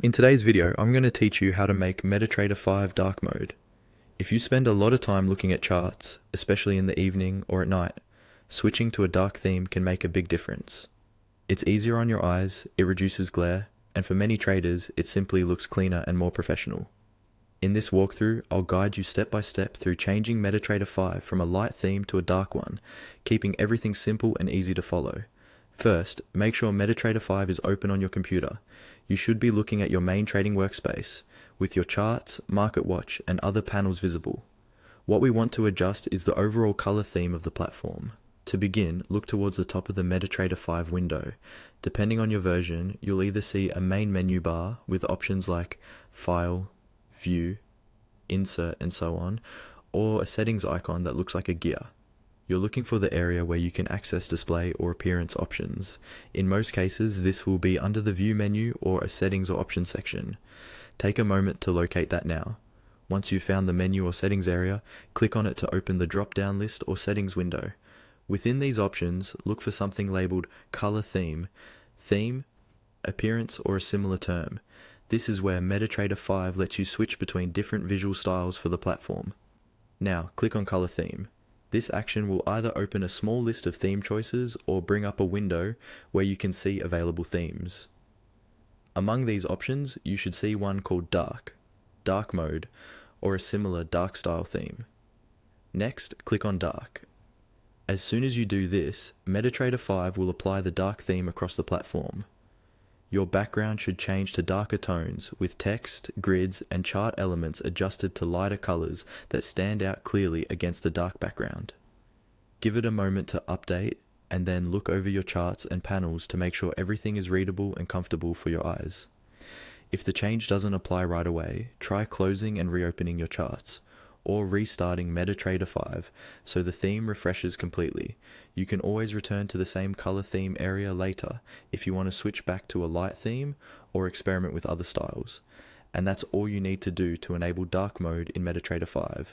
In today's video, I'm going to teach you how to make MetaTrader5 dark mode. If you spend a lot of time looking at charts, especially in the evening or at night, switching to a dark theme can make a big difference. It's easier on your eyes, it reduces glare, and for many traders, it simply looks cleaner and more professional. In this walkthrough, I'll guide you step by step through changing MetaTrader5 from a light theme to a dark one, keeping everything simple and easy to follow. First, make sure MetaTrader5 is open on your computer. You should be looking at your main trading workspace, with your charts, market watch, and other panels visible. What we want to adjust is the overall color theme of the platform. To begin, look towards the top of the MetaTrader5 window. Depending on your version, you'll either see a main menu bar with options like File, View, Insert, and so on, or a settings icon that looks like a gear. You're looking for the area where you can access display or appearance options. In most cases, this will be under the View menu or a Settings or Options section. Take a moment to locate that now. Once you've found the menu or settings area, click on it to open the drop-down list or settings window. Within these options, look for something labeled Color Theme, Appearance, or a similar term. This is where MetaTrader5 lets you switch between different visual styles for the platform. Now, click on Color Theme. This action will either open a small list of theme choices or bring up a window where you can see available themes. Among these options, you should see one called Dark Mode, or a similar dark style theme. Next, click on Dark. As soon as you do this, MetaTrader5 will apply the dark theme across the platform. Your background should change to darker tones, with text, grids, and chart elements adjusted to lighter colors that stand out clearly against the dark background. Give it a moment to update, and then look over your charts and panels to make sure everything is readable and comfortable for your eyes. If the change doesn't apply right away, try closing and reopening your charts, or restarting MetaTrader5 so the theme refreshes completely. You can always return to the same color theme area later if you want to switch back to a light theme or experiment with other styles. And that's all you need to do to enable dark mode in MetaTrader5.